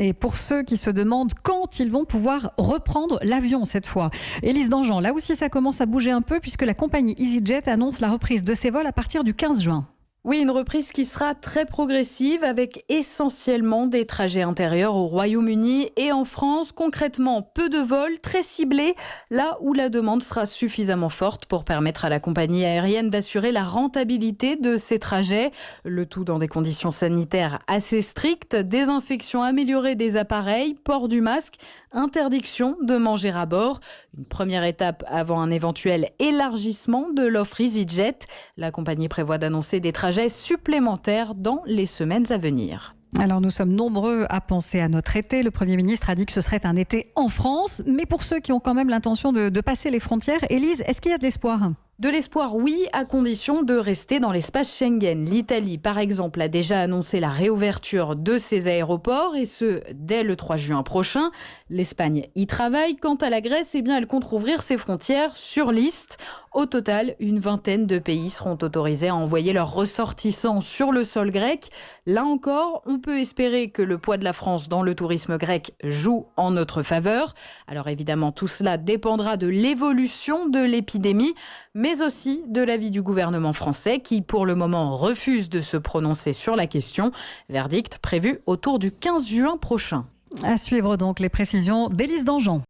Et pour ceux qui se demandent quand ils vont pouvoir reprendre l'avion cette fois, Élise Dangean, là aussi ça commence à bouger un peu puisque la compagnie EasyJet annonce la reprise de ses vols à partir du 15 juin. Oui, une reprise qui sera très progressive avec essentiellement des trajets intérieurs au Royaume-Uni et en France. Concrètement, peu de vols, très ciblés, là où la demande sera suffisamment forte pour permettre à la compagnie aérienne d'assurer la rentabilité de ces trajets. Le tout dans des conditions sanitaires assez strictes, désinfection améliorée des appareils, port du masque, interdiction de manger à bord. Une première étape avant un éventuel élargissement de l'offre EasyJet. La compagnie prévoit d'annoncer des trajets supplémentaires dans les semaines à venir. Alors nous sommes nombreux à penser à notre été. Le Premier ministre a dit que ce serait un été en France. Mais pour ceux qui ont quand même l'intention de passer les frontières, Élise, est-ce qu'il y a de l'espoir ? De l'espoir, oui, à condition de rester dans l'espace Schengen. L'Italie, par exemple, a déjà annoncé la réouverture de ses aéroports, et ce, dès le 3 juin prochain. L'Espagne y travaille. Quant à la Grèce, elle compte rouvrir ses frontières sur liste. Au total, une vingtaine de pays seront autorisés à envoyer leurs ressortissants sur le sol grec. Là encore, on peut espérer que le poids de la France dans le tourisme grec joue en notre faveur. Alors évidemment, tout cela dépendra de l'évolution de l'épidémie, mais aussi de l'avis du gouvernement français qui, pour le moment, refuse de se prononcer sur la question. Verdict prévu autour du 15 juin prochain. À suivre donc les précisions d'Élise Dangean.